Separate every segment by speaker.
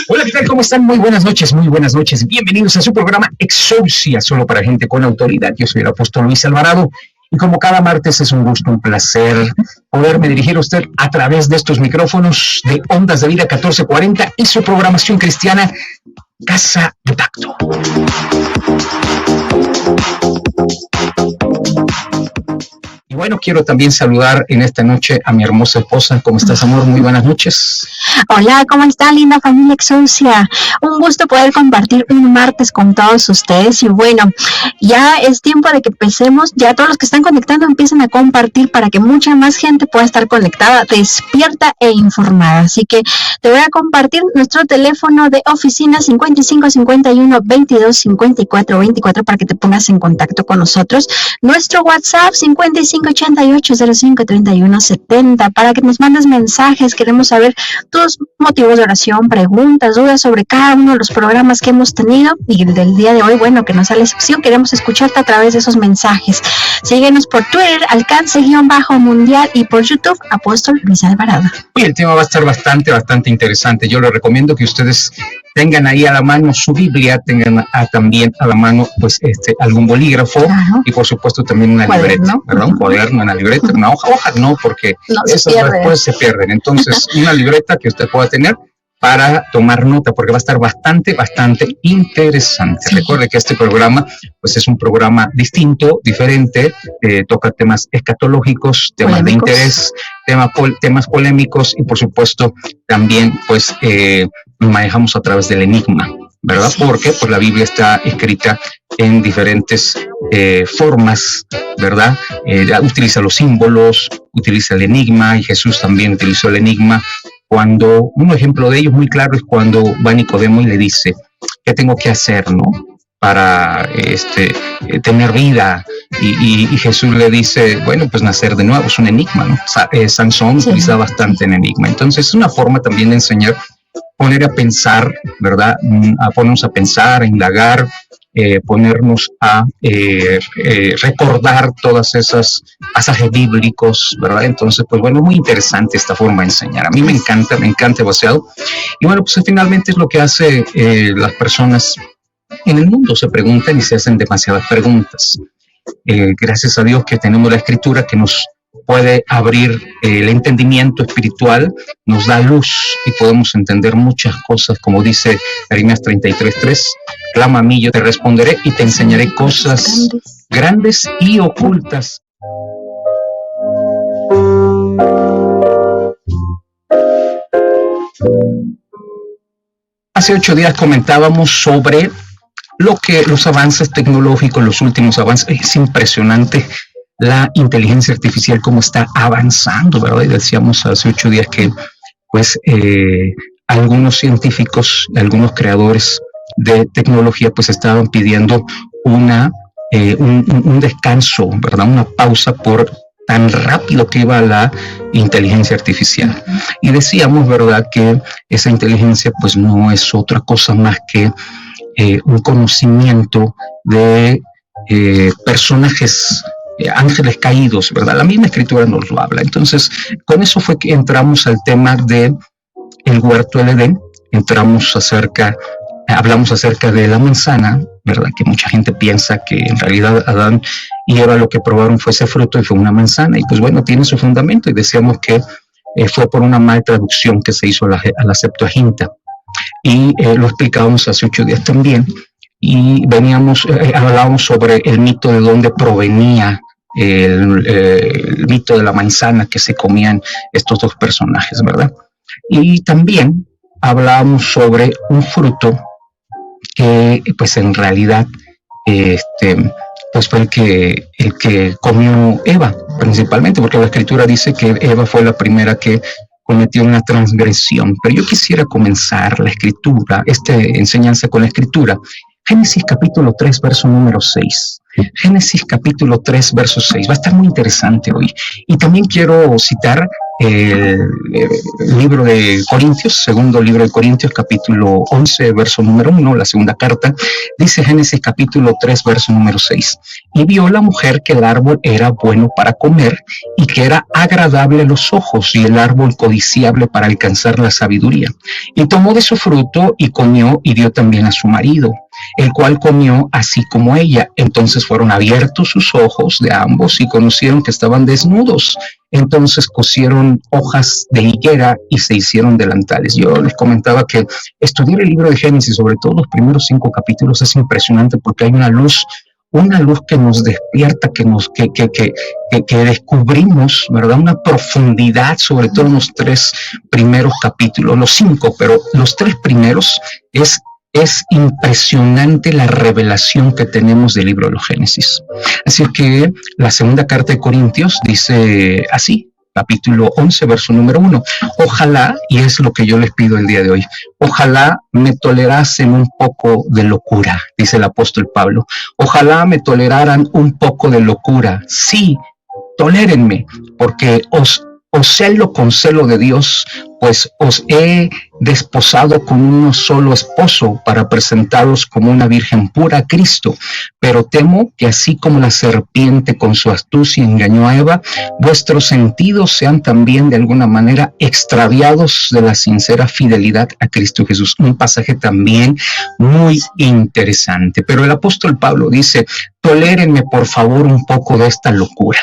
Speaker 1: Hola, ¿qué tal? ¿Cómo están? Muy buenas noches, muy buenas noches. Bienvenidos a su programa Exousia, solo para gente con autoridad. Yo soy el apóstol Luis Alvarado y como cada martes es un gusto, un placer poderme dirigir a usted a través de estos micrófonos de Ondas de Vida 1440 y su programación cristiana Casa de Pacto. Y bueno, quiero también saludar en esta noche a mi hermosa esposa. ¿Cómo estás, amor? Muy buenas noches.
Speaker 2: Hola, ¿cómo está, linda familia Exousia? Un gusto poder compartir un martes con todos ustedes. Y bueno, ya es tiempo de que empecemos. Ya todos los que están conectando empiecen a compartir para que mucha más gente pueda estar conectada, despierta e informada. Así que te voy a compartir nuestro teléfono de oficina 55 51 22 54 24 para que te pongas en contacto con nosotros. Nuestro WhatsApp 55 88 05 31 70 para que nos mandes mensajes. Queremos saber tus motivos de oración, preguntas, dudas sobre cada uno de los programas que hemos tenido y el del día de hoy, bueno, que no sea la excepción. Queremos escucharte a través de esos mensajes. Síguenos por Twitter, Alcance_Mundial y por YouTube, Apóstol Luis Alvarado.
Speaker 1: Y el tema va a estar bastante interesante. Yo les recomiendo que ustedes tengan ahí a la mano su Biblia, tengan también a la mano pues algún bolígrafo, claro, y por supuesto también una libreta, ¿verdad? Un cuaderno, una libreta, una hoja no, porque esas después se pierden. Entonces, una libreta que usted pueda tener para tomar nota, porque va a estar bastante interesante. Sí. Recuerde que este programa pues es un programa distinto, diferente, toca temas escatológicos, temas polémicos, de interés, temas polémicos y por supuesto también pues nos manejamos a través del enigma, ¿verdad? Sí. Porque pues la Biblia está escrita en diferentes formas, ¿verdad? Utiliza los símbolos, utiliza el enigma y Jesús también utilizó el enigma. Cuando, un ejemplo de ello muy claro es cuando va Nicodemo y le dice, ¿qué tengo que hacer, no? Para tener vida. Y Jesús le dice, bueno, pues nacer de nuevo, es un enigma, ¿no? Sansón utiliza bastante en enigma. Entonces es una forma también de enseñar, poner a pensar, ¿verdad? A ponernos a pensar, a indagar, ponernos a recordar todas esas pasajes bíblicos, ¿verdad? Entonces, pues bueno, muy interesante esta forma de enseñar. A mí me encanta demasiado. Y bueno, pues finalmente es lo que hace las personas en el mundo, se preguntan y se hacen demasiadas preguntas. Gracias a Dios que tenemos la Escritura que nos puede abrir el entendimiento espiritual, nos da luz y podemos entender muchas cosas, como dice Jeremías 33:3, clama a mí, yo te responderé y te enseñaré cosas grandes y ocultas. Hace 8 días comentábamos sobre los avances tecnológicos, los últimos avances. Es impresionante la inteligencia artificial, cómo está avanzando, ¿verdad? Y decíamos hace 8 días que, pues, algunos científicos, algunos creadores de tecnología, pues, estaban pidiendo un descanso, ¿verdad? Una pausa por tan rápido que va la inteligencia artificial. Y decíamos, ¿verdad?, que esa inteligencia, pues, no es otra cosa más que un conocimiento de personajes, ángeles caídos, ¿verdad? La misma Escritura nos lo habla. Entonces, con eso fue que entramos al tema de el huerto del Edén, entramos acerca hablamos acerca de la manzana, ¿verdad? Que mucha gente piensa que en realidad Adán y Eva lo que probaron fue ese fruto y fue una manzana, y pues bueno, tiene su fundamento, y decíamos que fue por una mal traducción que se hizo a la Septuaginta, y lo explicábamos hace 8 días también, y hablábamos sobre el mito de dónde provenía el mito de la manzana que se comían estos dos personajes, ¿verdad? Y también hablábamos sobre un fruto que pues en realidad pues fue el que comió Eva principalmente, porque la escritura dice que Eva fue la primera que cometió una transgresión. Pero yo quisiera comenzar la escritura, esta enseñanza con la escritura. Génesis capítulo 3, verso número 6. Génesis capítulo 3, verso 6. Va a estar muy interesante hoy. Y también quiero citar el libro de Corintios, segundo libro de Corintios, capítulo 11, verso número 1, la segunda carta. Dice Génesis capítulo 3, verso número 6. Y vio la mujer que el árbol era bueno para comer y que era agradable a los ojos y el árbol codiciable para alcanzar la sabiduría. Y tomó de su fruto y comió y dio también a su marido, el cual comió así como ella. Entonces fueron abiertos sus ojos de ambos y conocieron que estaban desnudos. Entonces cosieron hojas de higuera y se hicieron delantales. Yo les comentaba que estudiar el libro de Génesis, sobre todo los primeros 5 capítulos, es impresionante porque hay una luz que nos despierta, que descubrimos, ¿verdad? Una profundidad, sobre todo en los 3 primeros capítulos, los 5, pero los 3 primeros es impresionante la revelación que tenemos del libro de los Génesis. Así que la segunda carta de Corintios dice así, capítulo 11, verso número 1. Ojalá, y es lo que yo les pido el día de hoy, ojalá me tolerasen un poco de locura, dice el apóstol Pablo. Ojalá me toleraran un poco de locura. Sí, tolérenme, porque os celo con celo de Dios, pues os he desposado con uno solo esposo para presentaros como una virgen pura a Cristo. Pero temo que así como la serpiente con su astucia engañó a Eva, vuestros sentidos sean también de alguna manera extraviados de la sincera fidelidad a Cristo Jesús. Un pasaje también muy interesante. Pero el apóstol Pablo dice, tolérenme por favor un poco de esta locura.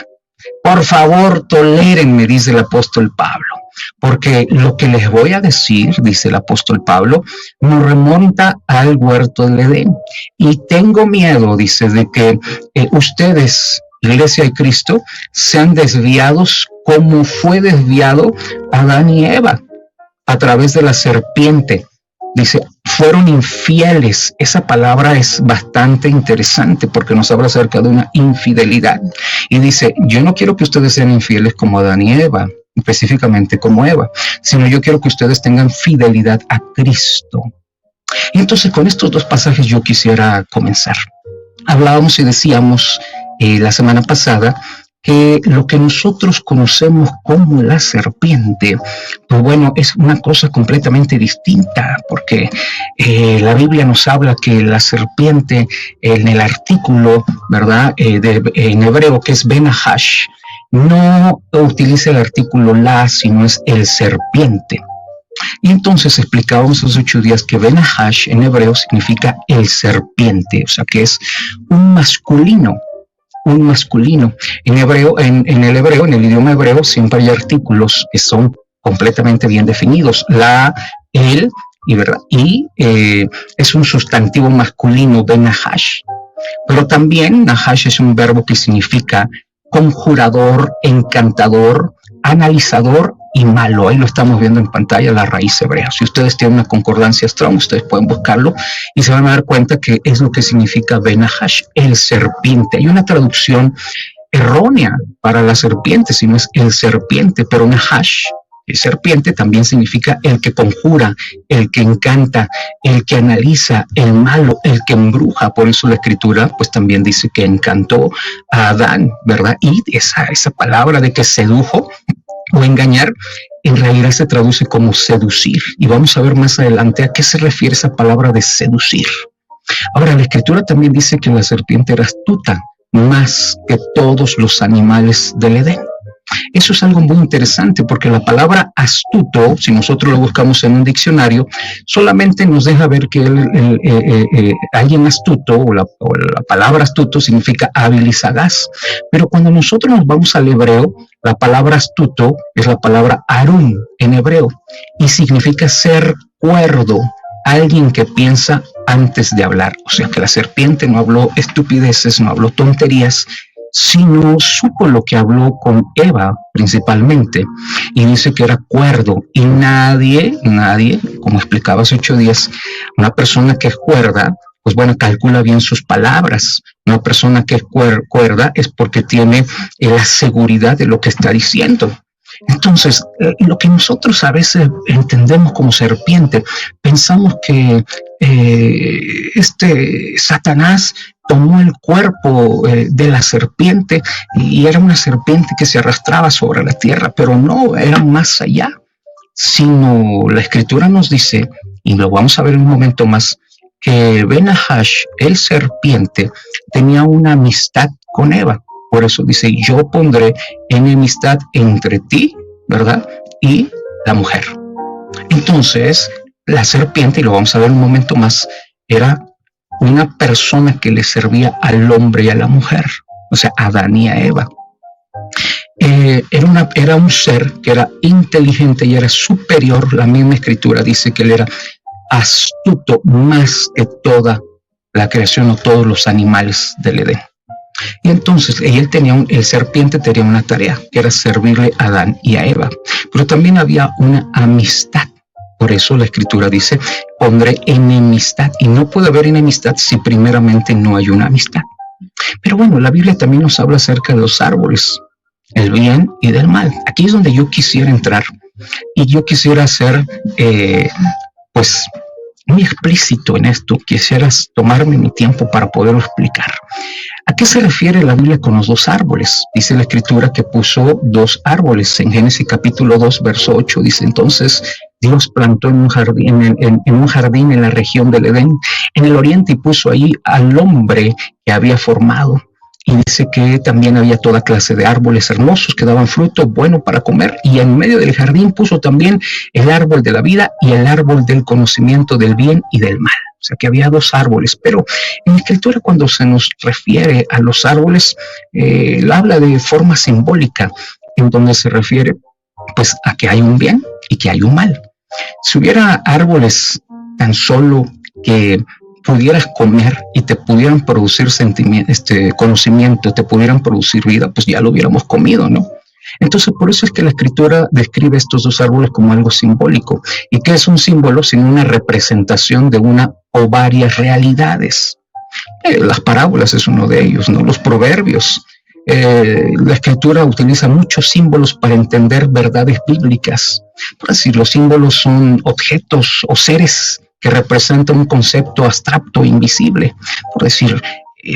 Speaker 1: Por favor, tolérenme, dice el apóstol Pablo, porque lo que les voy a decir, dice el apóstol Pablo, nos remonta al huerto del Edén. Y tengo miedo, dice, de que ustedes, Iglesia de Cristo, sean desviados como fue desviado Adán y Eva a través de la serpiente. Dice, fueron infieles. Esa palabra es bastante interesante porque nos habla acerca de una infidelidad. Y dice, yo no quiero que ustedes sean infieles como Adán y Eva, específicamente como Eva, sino yo quiero que ustedes tengan fidelidad a Cristo. Y entonces con estos 2 pasajes yo quisiera comenzar. Hablábamos y decíamos la semana pasada que lo que nosotros conocemos como la serpiente, pues bueno, es una cosa completamente distinta, porque la Biblia nos habla que la serpiente, en el artículo, ¿verdad?, en hebreo, que es Ben-Nahash, no utiliza el artículo la, sino es el serpiente. Y entonces explicábamos hace 8 días que Ben-Nahash en hebreo significa el serpiente, o sea que es un masculino. En hebreo, en el idioma hebreo, siempre hay artículos que son completamente bien definidos. La, el, y verdad, y es un sustantivo masculino de Nahash. Pero también Nahash es un verbo que significa conjurador, encantador, analizador y malo. Ahí lo estamos viendo en pantalla, la raíz hebrea. Si ustedes tienen una concordancia Strong, ustedes pueden buscarlo y se van a dar cuenta que es lo que significa Ben-Nahash, el serpiente. Hay una traducción errónea para la serpiente, si no es el serpiente, pero Nahash, el serpiente, también significa el que conjura, el que encanta, el que analiza, el malo, el que embruja. Por eso la escritura pues también dice que encantó a Adán, ¿verdad? Y esa palabra de que sedujo o engañar, en realidad se traduce como seducir. Y vamos a ver más adelante a qué se refiere esa palabra de seducir. Ahora, la escritura también dice que la serpiente era astuta, más que todos los animales del Edén. Eso es algo muy interesante porque la palabra astuto, si nosotros lo buscamos en un diccionario, solamente nos deja ver que alguien astuto o la palabra astuto significa hábil y sagaz. Pero cuando nosotros nos vamos al hebreo, la palabra astuto es la palabra arun en hebreo y significa ser cuerdo, alguien que piensa antes de hablar. O sea que la serpiente no habló estupideces, no habló tonterías, sino supo lo que habló con Eva principalmente, y dice que era cuerdo, y nadie, como explicaba hace 8 días, una persona que es cuerda, pues bueno, calcula bien sus palabras. Una persona que es cuerda es porque tiene la seguridad de lo que está diciendo. Entonces, lo que nosotros a veces entendemos como serpiente, pensamos que Satanás tomó el cuerpo de la serpiente y era una serpiente que se arrastraba sobre la tierra, pero no, era más allá. Sino la escritura nos dice, y lo vamos a ver en un momento más, que Ben-Nahash, el serpiente, tenía una amistad con Eva. Por eso dice, yo pondré enemistad entre ti, ¿verdad? Y la mujer. Entonces, la serpiente, y lo vamos a ver un momento más, era una persona que le servía al hombre y a la mujer, o sea, a Adán y a Eva. Era un ser que era inteligente y era superior. La misma escritura dice que él era astuto más que toda la creación o todos los animales del Edén. Y entonces el serpiente tenía una tarea, que era servirle a Adán y a Eva. Pero también había una amistad. Por eso la escritura dice, pondré enemistad. Y no puede haber enemistad si primeramente no hay una amistad. Pero bueno, la Biblia también nos habla acerca de los árboles, el bien y del mal. Aquí es donde yo quisiera entrar. Y yo quisiera ser, pues, muy explícito en esto. Quisieras tomarme mi tiempo para poderlo explicar. ¿A qué se refiere la Biblia con los 2 árboles? Dice la escritura que puso 2 árboles. En Génesis capítulo 2, verso 8, dice, entonces Dios plantó en un jardín en la región del Edén, en el oriente, y puso ahí al hombre que había formado. Y dice que también había toda clase de árboles hermosos que daban fruto bueno para comer. Y en medio del jardín puso también el árbol de la vida y el árbol del conocimiento del bien y del mal. O sea que había 2 árboles. Pero en la escritura, cuando se nos refiere a los árboles, habla de forma simbólica, en donde se refiere pues a que hay un bien y que hay un mal. Si hubiera árboles tan solo que pudieras comer y te pudieran producir conocimiento, te pudieran producir vida, pues ya lo hubiéramos comido, ¿no? Entonces, por eso es que la escritura describe estos 2 árboles como algo simbólico. ¿Y qué es un símbolo sino una representación de una o varias realidades? Las parábolas es uno de ellos, ¿no? Los proverbios. La escritura utiliza muchos símbolos para entender verdades bíblicas. Por decir, los símbolos son objetos o seres que representan un concepto abstracto e invisible. Por decir,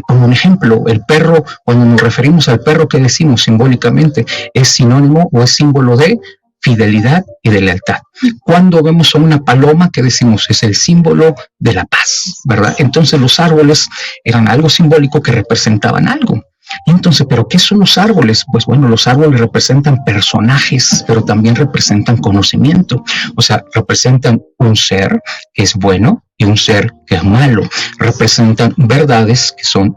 Speaker 1: por un ejemplo, el perro, cuando nos referimos al perro, ¿qué decimos simbólicamente? Es sinónimo o es símbolo de fidelidad y de lealtad. Cuando vemos a una paloma, ¿qué decimos? Es el símbolo de la paz, ¿verdad? Entonces los árboles eran algo simbólico que representaban algo. Entonces, ¿pero qué son los árboles? Pues bueno, los árboles representan personajes, pero también representan conocimiento. O sea, representan un ser que es bueno y un ser que es malo. Representan verdades que son,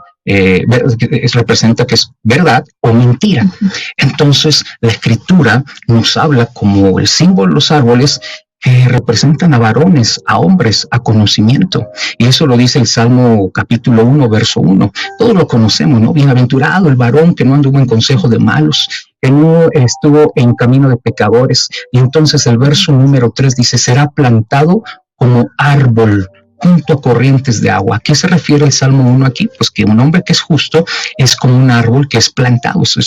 Speaker 1: representa que es verdad o mentira. Entonces, la escritura nos habla como el símbolo de los árboles, que representan a varones, a hombres, a conocimiento. Y eso lo dice el Salmo capítulo 1, verso 1. Todos lo conocemos, ¿no? Bienaventurado el varón que no anduvo en consejo de malos, que no estuvo en camino de pecadores. Y entonces el verso número 3 dice, será plantado como árbol junto a corrientes de agua. ¿A qué se refiere el Salmo 1 aquí? Pues que un hombre que es justo es como un árbol que es plantado. Eso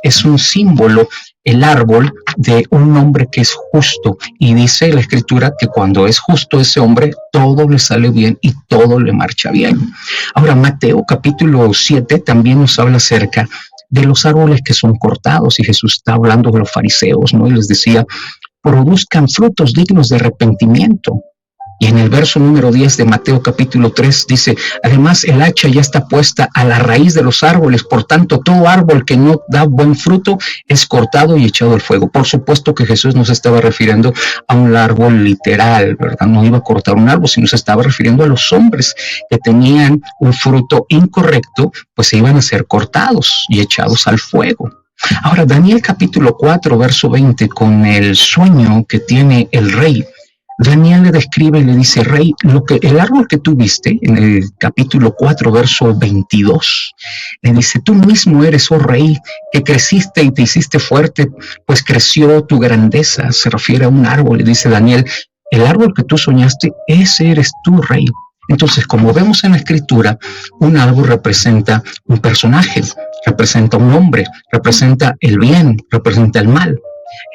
Speaker 1: es un símbolo, el árbol, de un hombre que es justo. Y dice la escritura que cuando es justo ese hombre, todo le sale bien y todo le marcha bien. Ahora, Mateo capítulo 7 también nos habla acerca de los árboles que son cortados, y Jesús está hablando de los fariseos, ¿no? Y les decía, produzcan frutos dignos de arrepentimiento. Y en el verso número 10 de Mateo capítulo 3 dice, además el hacha ya está puesta a la raíz de los árboles, por tanto todo árbol que no da buen fruto es cortado y echado al fuego. Por supuesto que Jesús no se estaba refiriendo a un árbol literal, ¿verdad? No iba a cortar un árbol, sino se estaba refiriendo a los hombres que tenían un fruto incorrecto, pues se iban a ser cortados y echados al fuego. Ahora, Daniel capítulo 4, verso 20, con el sueño que tiene el rey, Daniel le describe y le dice, rey, el árbol que tú viste, en el capítulo 4, verso 22, le dice, tú mismo eres, oh rey, que creciste y te hiciste fuerte, pues creció tu grandeza. Se refiere a un árbol, le dice Daniel, el árbol que tú soñaste, ese eres tú, rey. Entonces, como vemos en la escritura, un árbol representa un personaje, representa un hombre, representa el bien, representa el mal.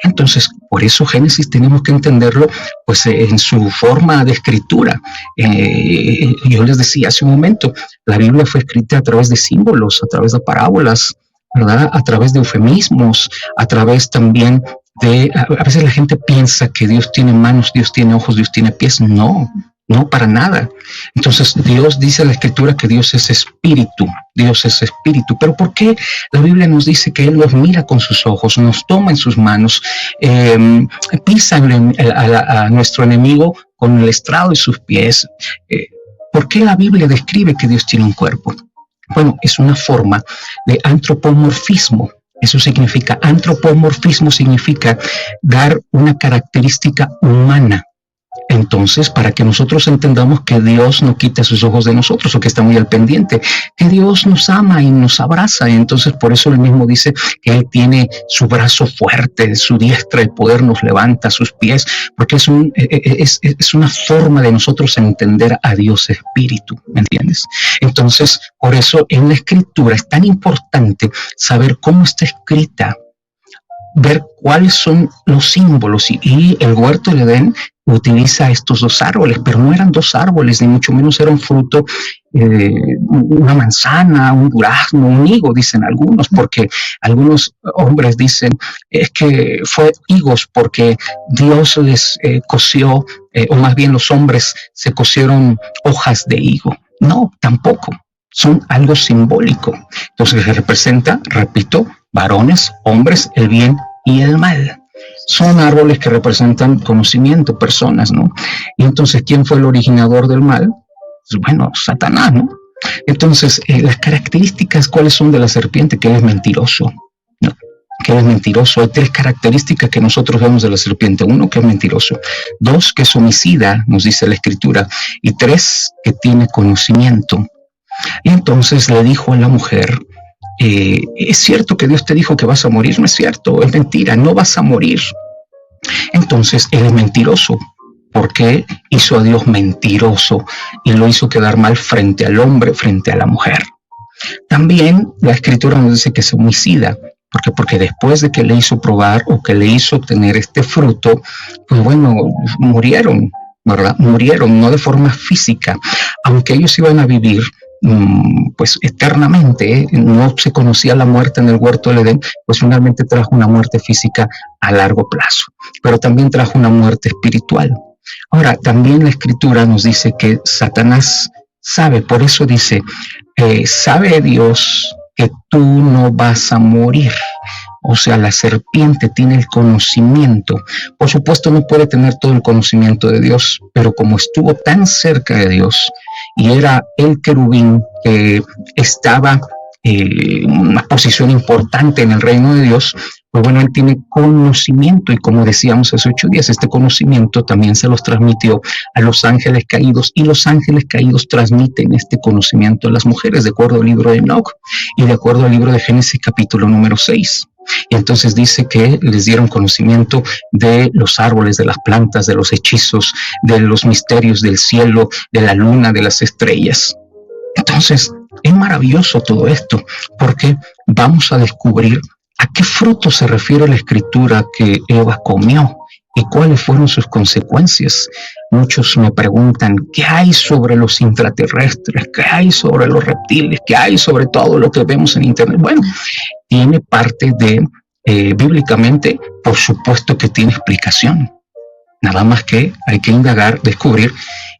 Speaker 1: Entonces, por eso Génesis tenemos que entenderlo pues en su forma de escritura. Yo les decía hace un momento, la Biblia fue escrita a través de símbolos, a través de parábolas, ¿verdad? A través de eufemismos, a través también de... A veces la gente piensa que Dios tiene manos, Dios tiene ojos, Dios tiene pies. No, no para nada. Entonces Dios dice en la escritura que Dios es espíritu, Dios es espíritu. Pero ¿por qué la Biblia nos dice que Él nos mira con sus ojos, nos toma en sus manos, pisa a nuestro enemigo con el estrado de sus pies? ¿Por qué la Biblia describe que Dios tiene un cuerpo? Bueno, es una forma de antropomorfismo. Eso significa, antropomorfismo significa dar una característica humana. Entonces, para que nosotros entendamos que Dios no quita sus ojos de nosotros o que está muy al pendiente, que Dios nos ama y nos abraza. Entonces, por eso Él mismo dice que Él tiene su brazo fuerte, su diestra de poder nos levanta, sus pies, porque es una forma de nosotros entender a Dios espíritu, ¿me entiendes? Entonces, por eso en la escritura es tan importante saber cómo está escrita, ver cuáles son los símbolos, y el huerto del Edén utiliza estos dos árboles, pero no eran dos árboles, ni mucho menos era un fruto, una manzana, un durazno, un higo, dicen algunos, porque algunos hombres dicen es que fue higos porque Dios les coció, o más bien los hombres se cosieron hojas de higo. No, tampoco. Son algo simbólico. Entonces representa, repito, varones, hombres, el bien y el mal. Son árboles que representan conocimiento, personas, ¿no? Y entonces, ¿quién fue el originador del mal? Pues bueno, Satanás, ¿no? Entonces, las características, ¿cuáles son de la serpiente? Que él es mentiroso, ¿no? Que él es mentiroso. Hay tres características que nosotros vemos de la serpiente. Uno, que es mentiroso. Dos, que es homicida, nos dice la escritura. Y tres, que tiene conocimiento. Y entonces le dijo a la mujer, es cierto que Dios te dijo que vas a morir, no es cierto, es mentira, no vas a morir. Entonces él es mentiroso, porque hizo a Dios mentiroso y lo hizo quedar mal frente al hombre, frente a la mujer. También la escritura nos dice que es homicida, porque después de que le hizo probar o que le hizo obtener este fruto, pues bueno, murieron, ¿verdad? Murieron, no de forma física, aunque ellos iban a vivir pues eternamente, no se conocía la muerte en el huerto del Edén, pues finalmente trajo una muerte física a largo plazo, pero también trajo una muerte espiritual. Ahora, también la escritura nos dice que Satanás sabe, por eso dice, sabe Dios que tú no vas a morir. O sea, la serpiente tiene el conocimiento. Por supuesto, no puede tener todo el conocimiento de Dios, pero como estuvo tan cerca de Dios y era el querubín que estaba en una posición importante en el reino de Dios, pues bueno, él tiene conocimiento, y como decíamos hace 8 días, este conocimiento también se los transmitió a los ángeles caídos, y los ángeles caídos transmiten este conocimiento a las mujeres, de acuerdo al libro de Enoc y de acuerdo al libro de Génesis capítulo número 6. Y entonces dice que les dieron conocimiento de los árboles, de las plantas, de los hechizos, de los misterios del cielo, de la luna, de las estrellas. Entonces, es maravilloso todo esto, porque vamos a descubrir a qué fruto se refiere la escritura que Eva comió y cuáles fueron sus consecuencias. Muchos me preguntan, ¿qué hay sobre los intraterrestres? ¿Qué hay sobre los reptiles? ¿Qué hay sobre todo lo que vemos en internet? Bueno, tiene parte de, bíblicamente, por supuesto que tiene explicación. Nada más que hay que indagar, descubrir,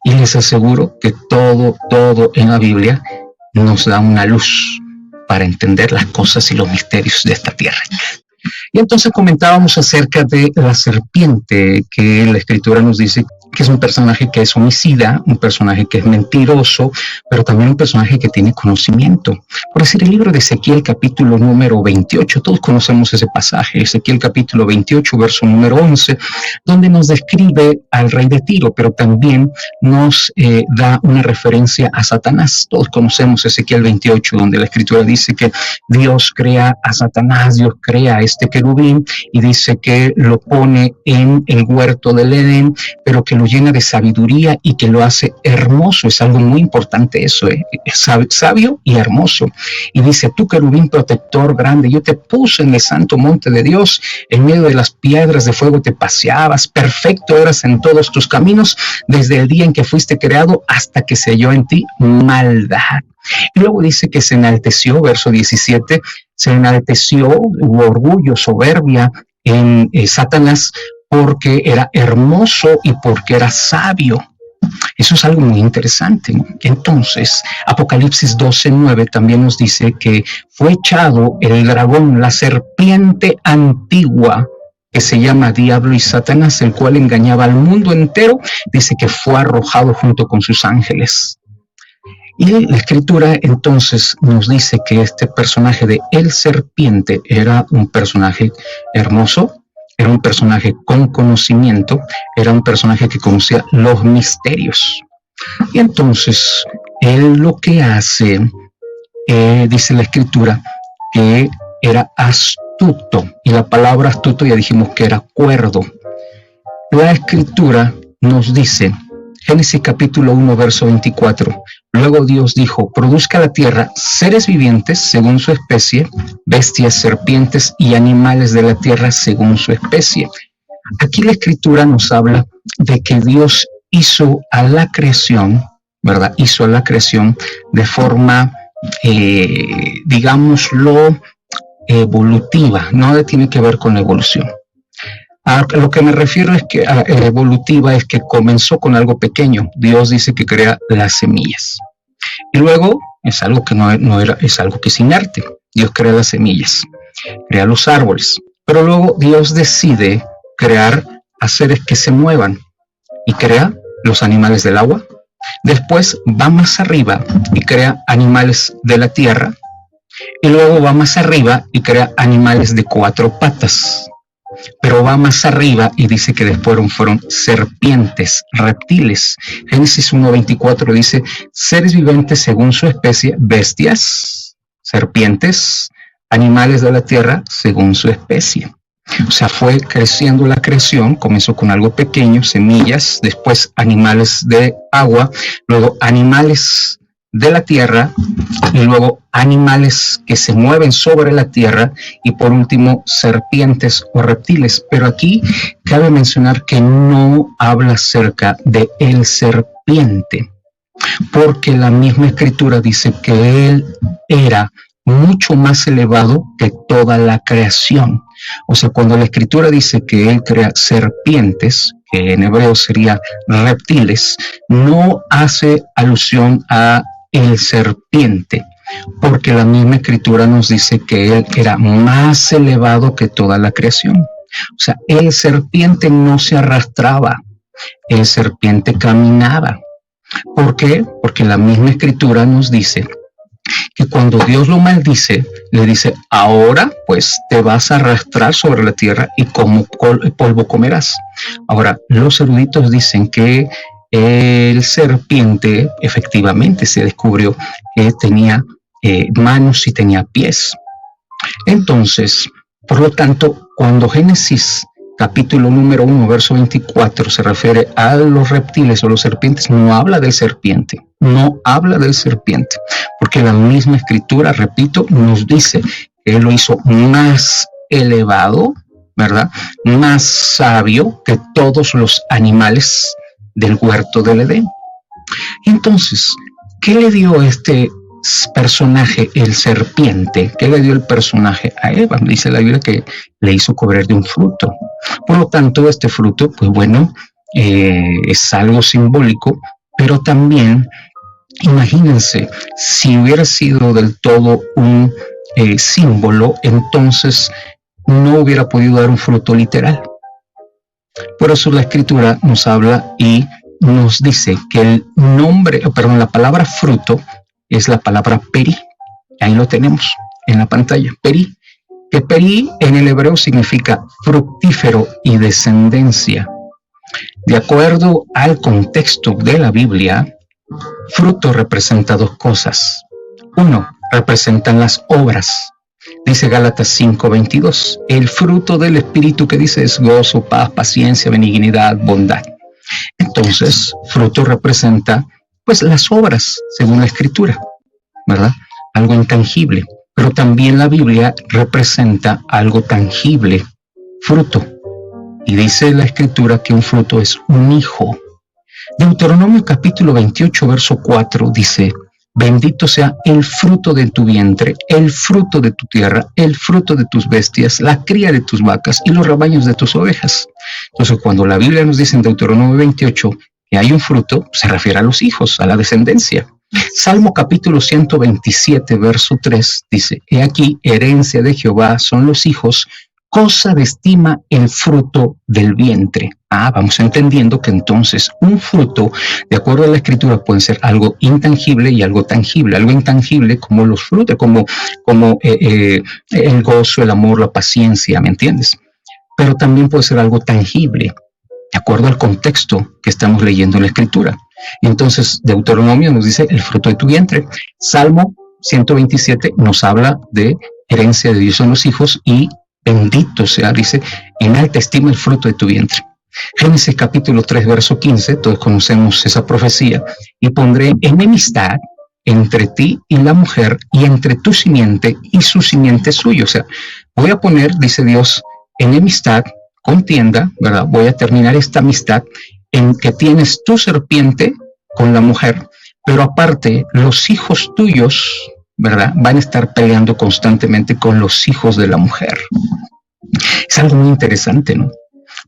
Speaker 1: y les aseguro que todo en la Biblia nos da una luz para entender las cosas y los misterios de esta tierra. Y entonces comentábamos acerca de la serpiente, que la Escritura nos dice que es un personaje que es homicida, un personaje que es mentiroso, pero también un personaje que tiene conocimiento. Por decir, el libro de Ezequiel, capítulo número 28, todos conocemos ese pasaje, Ezequiel capítulo 28, verso número 11, donde nos describe al rey de Tiro, pero también nos da una referencia a Satanás. Todos conocemos Ezequiel 28, donde la Escritura dice que Dios crea a Satanás, Dios crea a este querubín y dice que lo pone en el huerto del Edén, pero que lo llena de sabiduría y que lo hace hermoso. Es algo muy importante eso, es sabio y hermoso. Y dice: tú, querubín protector grande, yo te puse en el santo monte de Dios, en medio de las piedras de fuego te paseabas, perfecto eras en todos tus caminos, desde el día en que fuiste creado hasta que se halló en ti maldad. Y luego dice que se enalteció, verso 17, se enalteció, hubo orgullo, soberbia en Satanás, porque era hermoso y porque era sabio. Eso es algo muy interesante, ¿no? Entonces, Apocalipsis 12:9 también nos dice que fue echado el dragón, la serpiente antigua, que se llama Diablo y Satanás, el cual engañaba al mundo entero. Dice que fue arrojado junto con sus ángeles. Y la Escritura entonces nos dice que este personaje de el serpiente era un personaje hermoso, era un personaje con conocimiento, era un personaje que conocía los misterios. Y entonces, él lo que hace, dice la Escritura, que era astuto. Y la palabra astuto ya dijimos que era cuerdo. La Escritura nos dice, Génesis capítulo 1, verso 24, luego Dios dijo: produzca la tierra seres vivientes según su especie, bestias, serpientes y animales de la tierra según su especie. Aquí la Escritura nos habla de que Dios hizo a la creación, ¿verdad? Hizo a la creación de forma, digámoslo, evolutiva. Nada tiene que ver con la evolución. A lo que me refiero es que evolutiva es que comenzó con algo pequeño. Dios dice que crea las semillas. Y luego es algo que no era, es algo que es inerte. Dios crea las semillas, crea los árboles. Pero luego Dios decide crear a seres que se muevan y crea los animales del agua. Después va más arriba y crea animales de la tierra. Y luego va más arriba y crea animales de 4 patas. Pero va más arriba y dice que después fueron serpientes, reptiles. Génesis 1:24 dice: seres vivientes según su especie, bestias, serpientes, animales de la tierra según su especie. O sea, fue creciendo la creación, comenzó con algo pequeño, semillas, después animales de agua, luego animales de la tierra y luego animales que se mueven sobre la tierra y por último serpientes o reptiles. Pero aquí cabe mencionar que no habla acerca de el serpiente, porque la misma Escritura dice que él era mucho más elevado que toda la creación. O sea, cuando la Escritura dice que él crea serpientes, que en hebreo sería reptiles, no hace alusión a el serpiente, porque la misma Escritura nos dice que él era más elevado que toda la creación. O sea, el serpiente no se arrastraba, el serpiente caminaba. ¿Por qué? Porque la misma Escritura nos dice que cuando Dios lo maldice, le dice: ahora pues te vas a arrastrar sobre la tierra y como polvo comerás. Ahora, los eruditos dicen que el serpiente efectivamente se descubrió que tenía manos y tenía pies. Entonces, por lo tanto, cuando Génesis capítulo número 1, verso 24 se refiere a los reptiles o los serpientes, no habla del serpiente, no habla del serpiente, porque la misma Escritura, repito, nos dice que él lo hizo más elevado, ¿verdad? Más sabio que todos los animales del huerto del Edén. Entonces, ¿qué le dio este personaje, el serpiente? ¿Qué le dio el personaje a Eva? Dice la Biblia que le hizo comer de un fruto. Por lo tanto, este fruto, pues bueno, es algo simbólico, pero también, imagínense, si hubiera sido del todo un símbolo, entonces no hubiera podido dar un fruto literal. Por eso la Escritura nos habla y nos dice que la palabra fruto es la palabra peri. Ahí lo tenemos en la pantalla, peri. Que peri en el hebreo significa fructífero y descendencia. De acuerdo al contexto de la Biblia, fruto representa dos cosas. Uno, representan las obras. Dice Gálatas 5:22, el fruto del Espíritu que dice es gozo, paz, paciencia, benignidad, bondad. Entonces, fruto representa pues las obras, según la Escritura, ¿verdad? Algo intangible. Pero también la Biblia representa algo tangible, fruto. Y dice la Escritura que un fruto es un hijo. Deuteronomio capítulo 28, verso 4 dice, bendito sea el fruto de tu vientre, el fruto de tu tierra, el fruto de tus bestias, la cría de tus vacas y los rebaños de tus ovejas. Entonces, cuando la Biblia nos dice en Deuteronomio 28 que hay un fruto, se refiere a los hijos, a la descendencia. Salmo capítulo 127, verso 3 dice, he aquí, herencia de Jehová son los hijos, cosa de estima el fruto del vientre. Vamos entendiendo que entonces un fruto, de acuerdo a la Escritura, puede ser algo intangible y algo tangible. Algo intangible como los frutos, como el gozo, el amor, la paciencia, ¿me entiendes? Pero también puede ser algo tangible, de acuerdo al contexto que estamos leyendo en la Escritura. Entonces, Deuteronomio nos dice el fruto de tu vientre. Salmo 127 nos habla de herencia de Dios en los hijos y bendito sea, dice, en alta estima el fruto de tu vientre. Génesis capítulo 3, verso 15, todos conocemos esa profecía, y pondré enemistad entre ti y la mujer, y entre tu simiente y su simiente suyo. O sea, voy a poner, dice Dios, enemistad, contienda, ¿verdad? Voy a terminar esta amistad en que tienes tu serpiente con la mujer, pero aparte los hijos tuyos, ¿verdad? Van a estar peleando constantemente con los hijos de la mujer. Es algo muy interesante, ¿no?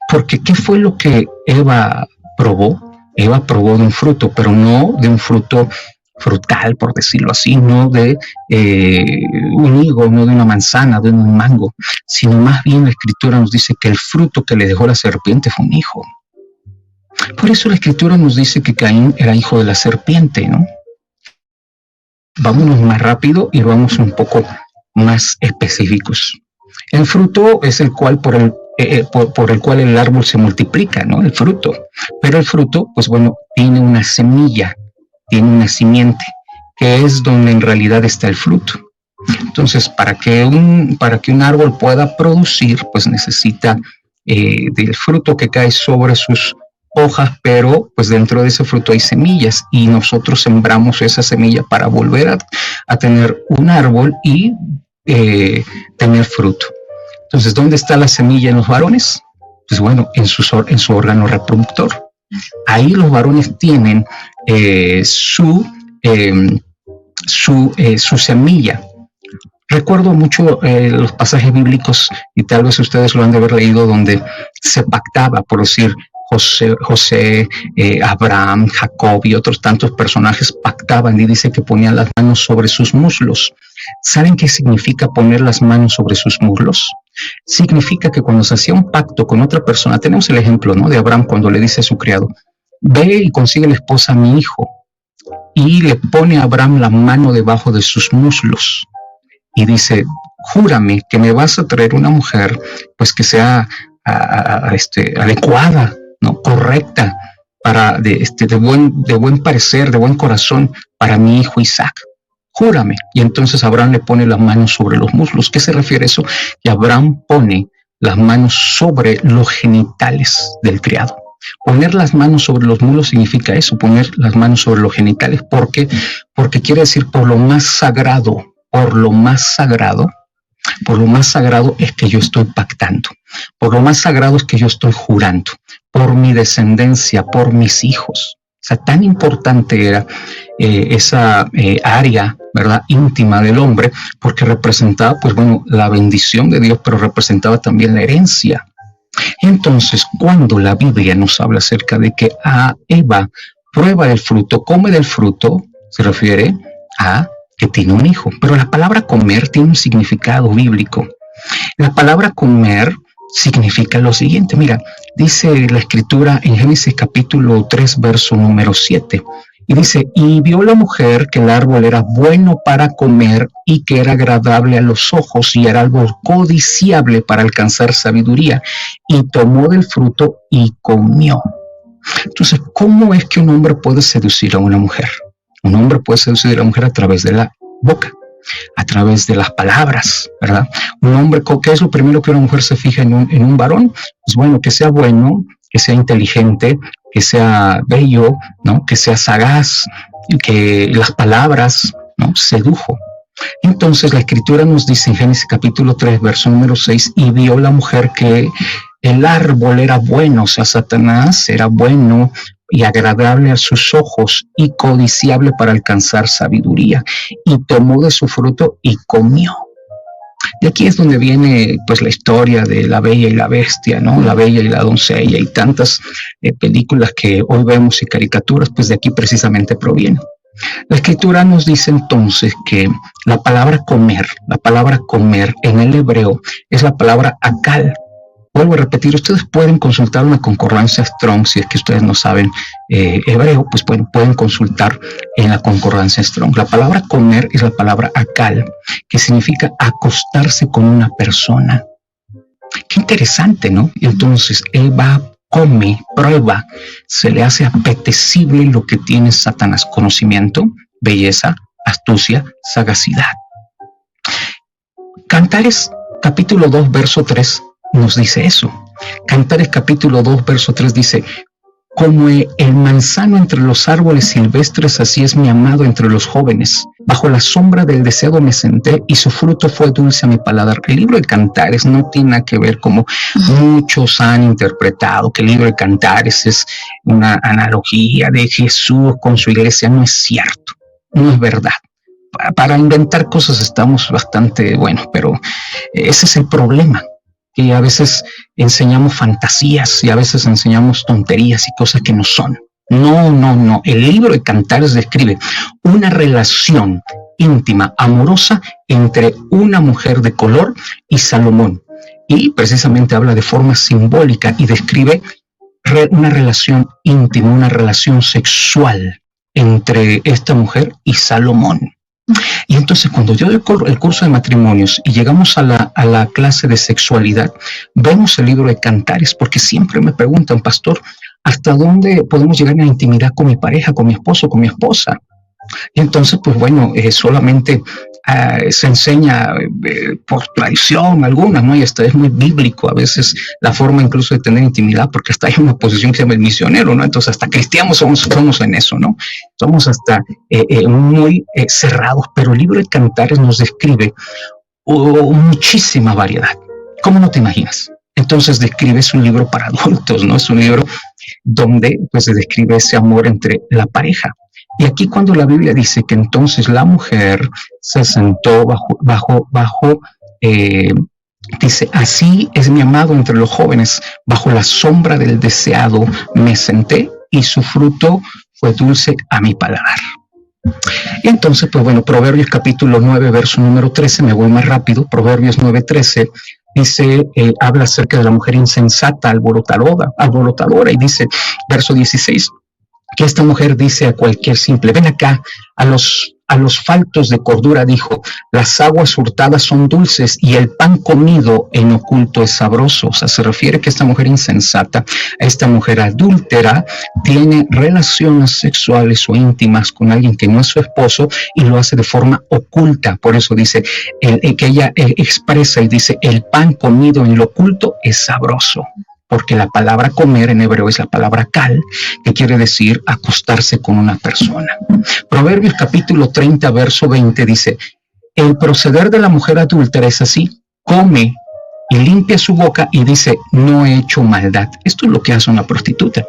Speaker 1: Porque ¿qué fue lo que Eva probó? Eva probó de un fruto, pero no de un fruto frutal, por decirlo así, no de un higo, no de una manzana, de un mango, sino más bien la Escritura nos dice que el fruto que le dejó la serpiente fue un hijo. Por eso la Escritura nos dice que Caín era hijo de la serpiente, ¿no? Vámonos más rápido y vamos un poco más específicos. El fruto es el cual por el cual el árbol se multiplica, ¿no? El fruto. Pero el fruto, pues bueno, tiene una semilla, tiene una simiente, que es donde en realidad está el fruto. Entonces, para que un árbol pueda producir, pues necesita del fruto que cae sobre sus hojas, pero pues dentro de ese fruto hay semillas y nosotros sembramos esa semilla para volver a tener un árbol y tener fruto. Entonces, ¿dónde está la semilla en los varones? Pues bueno, en su órgano reproductor. Ahí los varones tienen su semilla. Recuerdo mucho los pasajes bíblicos, y tal vez ustedes lo han de haber leído, donde se pactaba, por decir, José, Abraham, Jacob y otros tantos personajes pactaban, y dice que ponían las manos sobre sus muslos. ¿Saben qué significa poner las manos sobre sus muslos? Significa que cuando se hacía un pacto con otra persona, tenemos el ejemplo, ¿no?, de Abraham cuando le dice a su criado, ve y consigue la esposa a mi hijo, y le pone a Abraham la mano debajo de sus muslos y dice, júrame que me vas a traer una mujer pues que sea adecuada, ¿no?, correcta, de buen parecer, de buen corazón para mi hijo Isaac. Júrame. Y entonces Abraham le pone las manos sobre los muslos. ¿Qué se refiere a eso? Que Abraham pone las manos sobre los genitales del criado. Poner las manos sobre los muslos significa eso, poner las manos sobre los genitales. ¿Por qué? Porque quiere decir por lo más sagrado es que yo estoy pactando. Por lo más sagrado es que yo estoy jurando. Por mi descendencia, por mis hijos. O sea, tan importante era esa área, ¿verdad?, íntima del hombre, porque representaba, pues bueno, la bendición de Dios, pero representaba también la herencia. Entonces, cuando la Biblia nos habla acerca de que a Eva prueba del fruto, come del fruto, se refiere a que tiene un hijo. Pero la palabra comer tiene un significado bíblico. La palabra comer significa lo siguiente. Mira, dice la escritura en Génesis capítulo 3, verso número 7. Y dice, y vio la mujer que el árbol era bueno para comer y que era agradable a los ojos y era árbol codiciable para alcanzar sabiduría. Y tomó del fruto y comió. Entonces, ¿cómo es que un hombre puede seducir a una mujer? Un hombre puede seducir a la mujer a través de la boca, a través de las palabras, ¿verdad? Un hombre, ¿qué es lo primero que una mujer se fija en un varón? Pues bueno, que sea bueno, que sea inteligente, que sea bello, ¿no? Que sea sagaz, que las palabras, ¿no? Sedujo. Entonces la escritura nos dice en Génesis capítulo 3, verso número 6, y vio la mujer que el árbol era bueno, o sea, Satanás era bueno y agradable a sus ojos y codiciable para alcanzar sabiduría, y tomó de su fruto y comió. Y aquí es donde viene pues la historia de la Bella y la Bestia, ¿no? La Bella y la Doncella y tantas películas que hoy vemos y caricaturas, pues de aquí precisamente provienen. La escritura nos dice entonces que la palabra comer en el hebreo es la palabra akal. Vuelvo a repetir, ustedes pueden consultar una concordancia Strong, si es que ustedes no saben hebreo, pues pueden consultar en la concordancia Strong. La palabra comer es la palabra akal, que significa acostarse con una persona. Qué interesante, ¿no? Entonces, él va, come, prueba, se le hace apetecible lo que tiene Satanás: conocimiento, belleza, astucia, sagacidad. Cantares capítulo 2, verso 3 nos dice eso. Cantares capítulo 2, verso 3 dice: como el manzano entre los árboles silvestres, así es mi amado entre los jóvenes. Bajo la sombra del deseado me senté y su fruto fue dulce a mi paladar. El libro de Cantares no tiene nada que ver como muchos han interpretado, que el libro de Cantares es una analogía de Jesús con su iglesia. No es cierto, no es verdad. Para inventar cosas estamos bastante buenos, pero ese es el problema. Que a veces enseñamos fantasías y a veces enseñamos tonterías y cosas que no son. No. El libro de Cantares describe una relación íntima, amorosa entre una mujer de color y Salomón. Y precisamente habla de forma simbólica y describe una relación íntima, una relación sexual entre esta mujer y Salomón. Y entonces cuando yo doy el curso de matrimonios y llegamos a la clase de sexualidad, vemos el libro de Cantares, porque siempre me preguntan, pastor, ¿hasta dónde podemos llegar a la intimidad con mi pareja, con mi esposo, con mi esposa? Y entonces, pues bueno, solamente se enseña por tradición alguna, ¿no? Y hasta es muy bíblico a veces la forma incluso de tener intimidad, porque hasta hay una posición que se llama el misionero, ¿no? Entonces hasta cristianos somos en eso, ¿no? Somos hasta muy cerrados, pero el libro de Cantares nos describe muchísima variedad. ¿Cómo no te imaginas? Entonces describe, es un libro para adultos, ¿no? Es un libro donde pues se describe ese amor entre la pareja. Y aquí cuando la Biblia dice que entonces la mujer se sentó dice, así es mi amado entre los jóvenes, bajo la sombra del deseado me senté y su fruto fue dulce a mi paladar. Y entonces, pues bueno, Proverbios capítulo 9, verso número 13, me voy más rápido, Proverbios 9, 13, dice, habla acerca de la mujer insensata, alborotadora, y dice, verso 16, que esta mujer dice a cualquier simple, ven acá, a los faltos de cordura dijo, las aguas hurtadas son dulces y el pan comido en oculto es sabroso. O sea, se refiere que esta mujer insensata, esta mujer adúltera, tiene relaciones sexuales o íntimas con alguien que no es su esposo y lo hace de forma oculta. Por eso dice, que ella expresa y dice, el pan comido en lo oculto es sabroso. Porque la palabra comer en hebreo es la palabra kal, que quiere decir acostarse con una persona. Proverbios capítulo 30, verso 20 dice, el proceder de la mujer adúltera es así, come y limpia su boca y dice, no he hecho maldad. Esto es lo que hace una prostituta.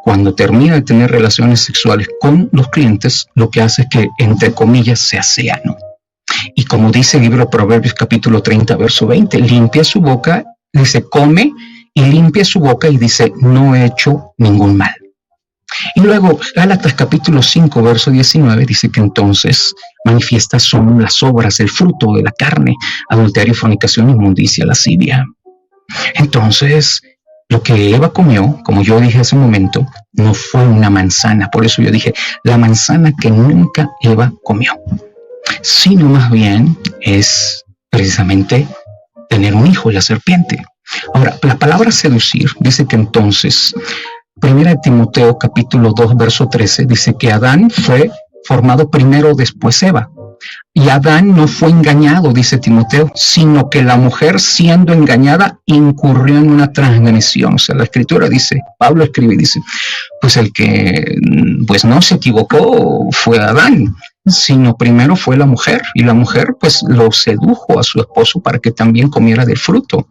Speaker 1: Cuando termina de tener relaciones sexuales con los clientes, lo que hace es que, entre comillas, se asea, ¿no? Y como dice el libro de Proverbios capítulo 30, verso 20, limpia su boca, dice, come y limpia su boca y dice, no he hecho ningún mal. Y luego, Gálatas capítulo 5, verso 19, dice que entonces manifiestas son las obras, el fruto de la carne, adulterio, fornicación, inmundicia, lascivia. Entonces, lo que Eva comió, como yo dije hace un momento, no fue una manzana. Por eso yo dije, la manzana que nunca Eva comió, sino más bien es precisamente tener un hijo, la serpiente. Ahora, la palabra seducir dice que entonces, Primera de Timoteo capítulo 2, verso 13, dice que Adán fue formado primero, después Eva. Y Adán no fue engañado, dice Timoteo, sino que la mujer, siendo engañada, incurrió en una transgresión. O sea, la escritura dice, Pablo escribe y dice, pues el que pues no se equivocó fue Adán, sino primero fue la mujer, y la mujer pues lo sedujo a su esposo para que también comiera del fruto.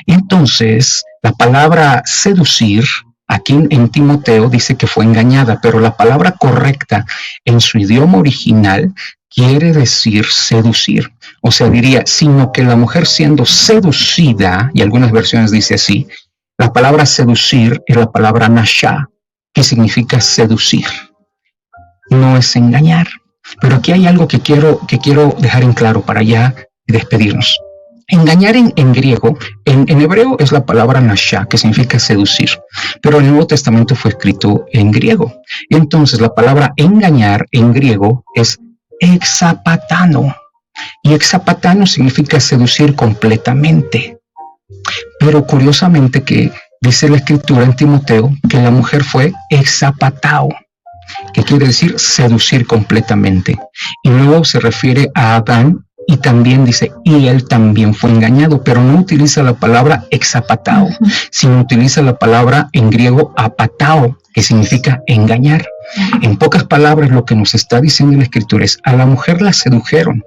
Speaker 1: Y entonces, la palabra seducir, aquí en Timoteo dice que fue engañada, pero la palabra correcta en su idioma original quiere decir seducir. O sea, diría, sino que la mujer siendo seducida, y algunas versiones dice así, la palabra seducir es la palabra nashá, que significa seducir. No es engañar. Pero aquí hay algo que quiero dejar en claro para ya despedirnos. Engañar en griego, en hebreo es la palabra nashá, que significa seducir, pero el Nuevo Testamento fue escrito en griego. Y entonces la palabra engañar en griego es exapatano, y exapatano significa seducir completamente. Pero curiosamente que dice la escritura en Timoteo que la mujer fue exapatao, que quiere decir seducir completamente. Y luego se refiere a Adán y también dice, y él también fue engañado, pero no utiliza la palabra exapatao, sino utiliza la palabra en griego apatao, que significa engañar. En pocas palabras, lo que nos está diciendo la escritura es, a la mujer la sedujeron.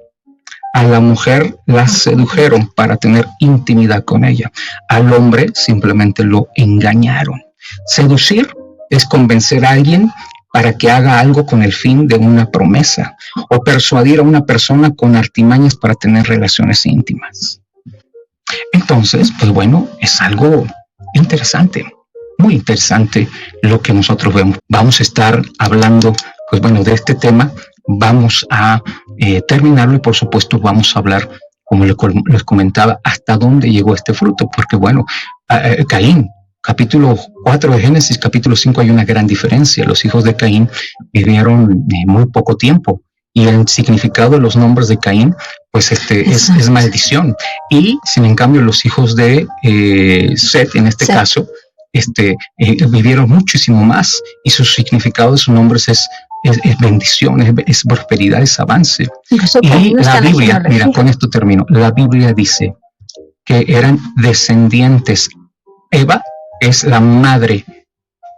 Speaker 1: A la mujer la sedujeron para tener intimidad con ella. Al hombre simplemente lo engañaron. Seducir es convencer a alguien para que haga algo con el fin de una promesa, o persuadir a una persona con artimañas para tener relaciones íntimas. Entonces, pues bueno, es algo interesante, muy interesante lo que nosotros vemos. Vamos a estar hablando, pues bueno, de este tema. Vamos a terminarlo y por supuesto vamos a hablar, como les comentaba, hasta dónde llegó este fruto, porque bueno, Caín, capítulo 4 de Génesis, capítulo 5 hay una gran diferencia. Los hijos de Caín vivieron muy poco tiempo y el significado de los nombres de Caín pues es maldición. Y sin en cambio los hijos de Set, en este caso, vivieron muchísimo más y su significado de sus nombres es bendición, es prosperidad, es avance. Y la Biblia, mira, con esto termino, la Biblia dice que eran descendientes. Eva es la madre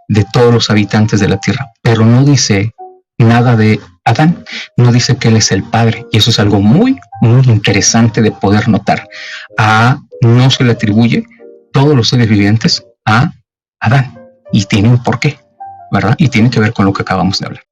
Speaker 1: de todos los habitantes de la tierra, pero no dice nada de Adán, no dice que él es el padre, y eso es algo muy, muy interesante de poder notar. No se le atribuye todos los seres vivientes a Adán, y tiene un porqué, ¿verdad? Y tiene que ver con lo que acabamos de hablar.